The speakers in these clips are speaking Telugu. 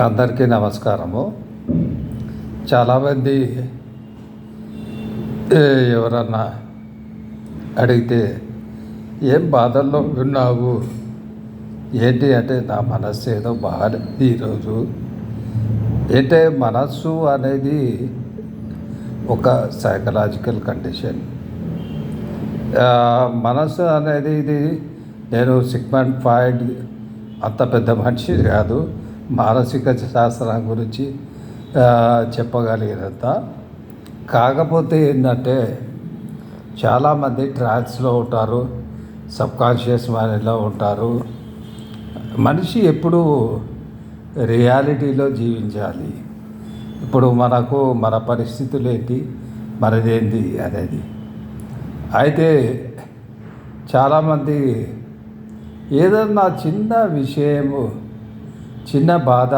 అందరికీ నమస్కారము. చాలామంది ఎవరన్నా అడిగితే ఏం బాధల్లో ఉన్నావు ఏంటి అంటే, నా మనస్సు ఏదో బాగాలేదు ఈరోజు. అంటే మనస్సు అనేది ఒక సైకలాజికల్ కండిషన్. మనస్సు అనేది ఇది నేను సిగ్మండ్ ఫ్రాయిడ్ అంత పెద్ద మనిషి కాదు, మానసిక శాస్త్రం గురించి చెప్పగలిగినంత. కాకపోతే ఏంటంటే, చాలామంది ట్రాన్స్లో ఉంటారు, సబ్కాన్షియస్ మైండ్లో ఉంటారు. మనిషి ఎప్పుడు రియాలిటీలో జీవించాలి. ఇప్పుడు మనకు మన పరిస్థితులు ఏంటి, మనదేంటి అనేది. అయితే చాలామంది ఏదన్నా చిన్న విషయము, చిన్న బాధ,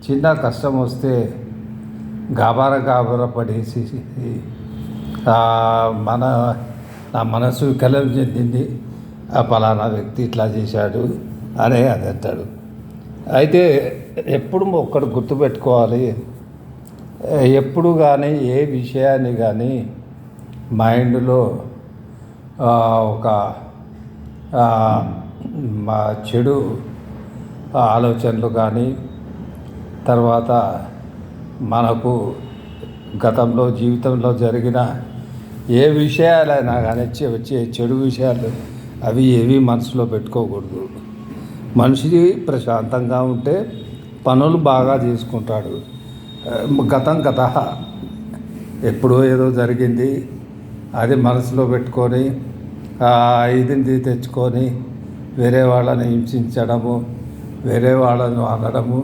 చిన్న కష్టం వస్తే గాబరా పడేసి నా మనసు వికలం చెందింది, ఆ పలానా వ్యక్తి ఇట్లా చేశాడు అనే అది అంటాడు. అయితే ఎప్పుడు ఒక్కడు గుర్తుపెట్టుకోవాలి, ఎప్పుడు కానీ ఏ విషయాన్ని కానీ మైండ్లో ఒక మా చెడు ఆలోచనలు కానీ, తర్వాత మనకు గతంలో జీవితంలో జరిగిన ఏ విషయాలైనా కానీ వచ్చే చెడు విషయాలు అవి ఏవి మనసులో పెట్టుకోకూడదు. మనిషి ప్రశాంతంగా ఉంటే పనులు బాగా చేసుకుంటాడు. గతం ఎప్పుడో ఏదో జరిగింది అది మనసులో పెట్టుకొని ఇదిని తెచ్చుకొని వేరే వాళ్ళని హింసించడము, వేరే వాళ్ళను అనడము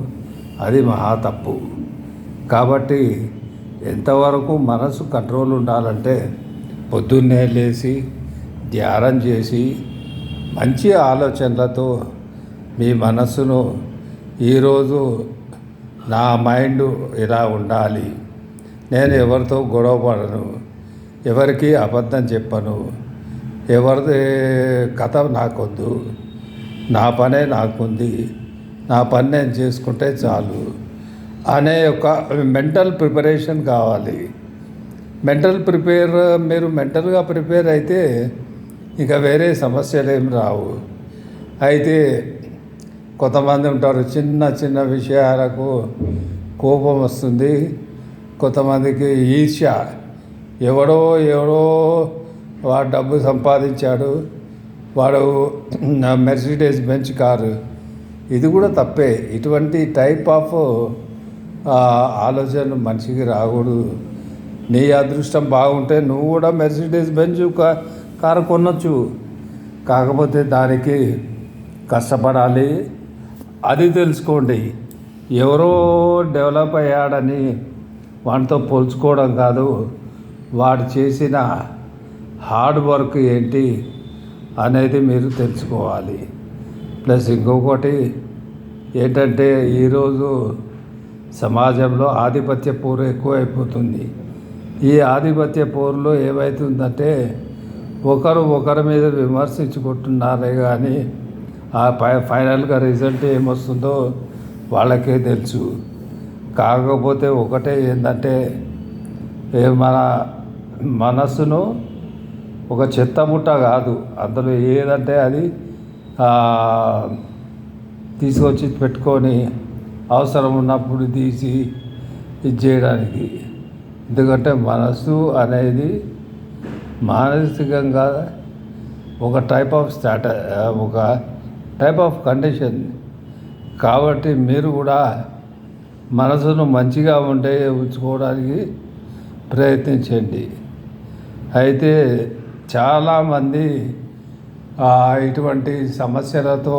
అది మహా తప్పు. కాబట్టి ఎంతవరకు మనసు కంట్రోల్ ఉండాలంటే, పొద్దున్నే లేచి ధ్యానం చేసి మంచి ఆలోచనలతో మీ మనస్సును ఈరోజు నా మైండ్ ఇలా ఉండాలి, నేను ఎవరితో గొడవ పడను, ఎవరికి అబద్ధం చెప్పను, ఎవరిది కథ నాకొద్దు, నా పనే నాకుంది, నా పని నేను చేసుకుంటే చాలు అనే ఒక మెంటల్ ప్రిపరేషన్ కావాలి. మీరు మెంటల్గా ప్రిపేర్ అయితే ఇక వేరే సమస్యలు ఏం రావు. అయితే కొంతమంది ఉంటారు, చిన్న చిన్న విషయాలకు కోపం వస్తుంది, కొంతమందికి ఈర్ష్య. ఎవడో వాడు డబ్బు సంపాదించాడు, వాడు మెర్సిడెస్ బెంచ్ కారు, ఇది కూడా తప్పే. ఇటువంటి టైప్ ఆఫ్ ఆలోచన మనిషికి రాకూడదు. నీ అదృష్టం బాగుంటే నువ్వు కూడా మెర్సిడెస్ బెంచ్ కారు కొనొచ్చు, కాకపోతే దానికి కష్టపడాలి. అది తెలుసుకోండి. ఎవరో డెవలప్ అయ్యాడని వాడితో పోల్చుకోవడం కాదు, వాడు చేసిన హార్డ్ వర్క్ ఏంటి అనేది మీరు తెలుసుకోవాలి. ప్లస్ ఇంకొకటి ఏంటంటే, ఈరోజు సమాజంలో ఆధిపత్య పోరు ఎక్కువైపోతుంది. ఈ ఆధిపత్య పోరులో ఏమవుతుందంటే, ఒకరి మీద విమర్శించుకుంటున్నారే కానీ ఆ ఫైనల్గా రిజల్ట్ ఏమొస్తుందో వాళ్ళకే తెలుసు. కాకపోతే ఒకటే ఏంటంటే, మన మనస్సును ఒక చెత్తబుట్ట కాదు, అందులో ఏదంటే అది తీసుకొచ్చి పెట్టుకొని అవసరం ఉన్నప్పుడు తీసి ఇది చేయడానికి. ఎందుకంటే మనస్సు అనేది మానసికంగా ఒక టైప్ ఆఫ్ కండిషన్. కాబట్టి మీరు కూడా మనసును మంచిగా ఉంచుకోవడానికి ప్రయత్నించండి. అయితే చాలామంది ఇటువంటి సమస్యలతో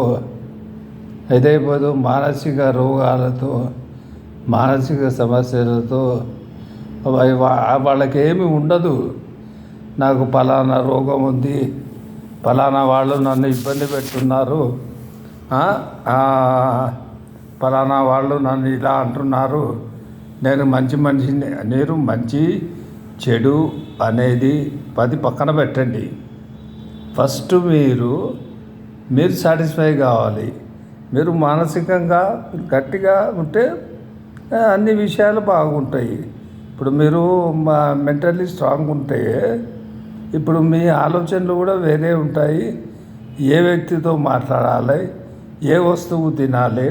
ఎదైపోతూ మానసిక రోగాలతో, మానసిక సమస్యలతో వాళ్ళకేమీ ఉండదు. నాకు పలానా రోగం ఉంది, పలానా వాళ్ళు నన్ను ఇబ్బంది పెడుతున్నారు, పలానా వాళ్ళు నన్ను ఇలా అంటున్నారు, నేను మంచి మనిషిని. నేను మంచి చెడు అనేది 10 పక్కన పెట్టండి. ఫస్ట్ మీరు సాటిస్ఫై కావాలి. మీరు మానసికంగా గట్టిగా ఉంటే అన్ని విషయాలు బాగుంటాయి. ఇప్పుడు మీరు మెంటల్లీ స్ట్రాంగ్ ఉంటే ఇప్పుడు మీ ఆలోచనలు కూడా వేరే ఉంటాయి. ఏ వ్యక్తితో మాట్లాడాలి, ఏ వస్తువు తినాలి,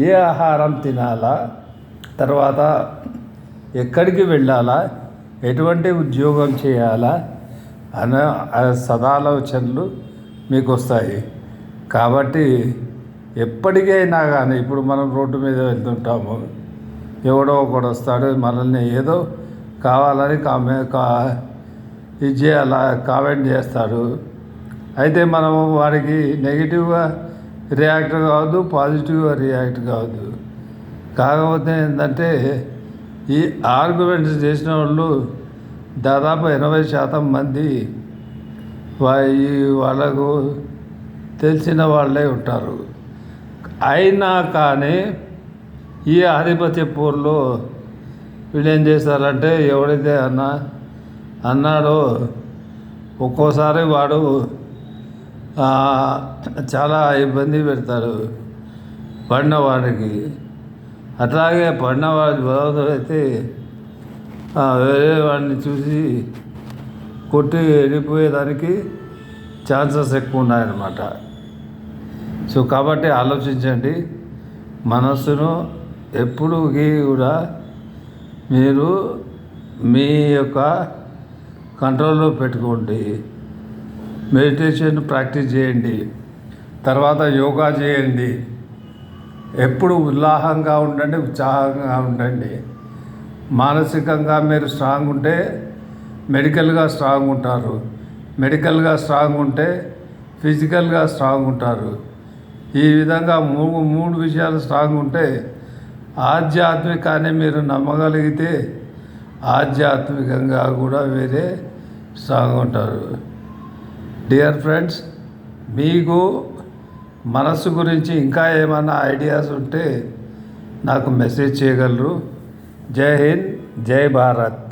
ఏ ఆహారం తినాలా, తర్వాత ఎక్కడికి వెళ్ళాలా, ఎటువంటి ఉద్యోగం చేయాలా అనే సదాలోచనలు మీకు వస్తాయి. కాబట్టి ఎప్పటికైనా కానీ ఇప్పుడు మనం రోడ్డు మీద వెళ్తుంటాము, ఎవడో ఒకడు వస్తాడు మనల్ని ఏదో కావాలని అలా కామెంట్ చేస్తాడు. అయితే మనము వారికి నెగిటివ్గా రియాక్ట్ కావద్దు, పాజిటివ్గా రియాక్ట్ కావద్దు. కాకపోతే ఏంటంటే ఈ ఆర్గ్యుమెంట్స్ చేసిన వాళ్ళు దాదాపు 80% మంది వాళ్ళకు తెలిసిన వాళ్ళే ఉంటారు. అయినా కానీ ఈ ఆధిపత్య పోరులో వీళ్ళు ఏం చేస్తారంటే ఎవడైతే అన్నాడో ఒక్కోసారి వాడు చాలా ఇబ్బంది పెడతాడు పడినవాడికి. అట్లాగే పడినవాడి బాధైతే వేరే వాడిని చూసి కొట్టి వెళ్ళిపోయేదానికి ఛాన్సెస్ ఎక్కువ ఉన్నాయన్నమాట. సో కాబట్టి ఆలోచించండి. మనస్సును ఎప్పుడు కూడా మీరు మీ యొక్క కంట్రోల్లో పెట్టుకోండి. మెడిటేషన్ ప్రాక్టీస్ చేయండి, తర్వాత యోగా చేయండి. ఎప్పుడు ఉల్లాసంగా ఉండండి, ఉత్సాహంగా ఉండండి. మానసికంగా మీరు స్ట్రాంగ్ ఉంటే మెడికల్గా స్ట్రాంగ్ ఉంటారు, మెడికల్గా స్ట్రాంగ్ ఉంటే ఫిజికల్గా స్ట్రాంగ్ ఉంటారు. ఈ విధంగా మూడు విషయాలు స్ట్రాంగ్ ఉంటే ఆధ్యాత్మికాన్ని మీరు నమ్మగలిగితే ఆధ్యాత్మికంగా కూడా వేరే స్ట్రాంగ్ ఉంటారు. డియర్ ఫ్రెండ్స్, మీకు మనస్సు గురించి ఇంకా ఏమైనా ఐడియాస్ ఉంటే నాకు మెసేజ్ చేయగలరు. జై హింద్, జై భారత్.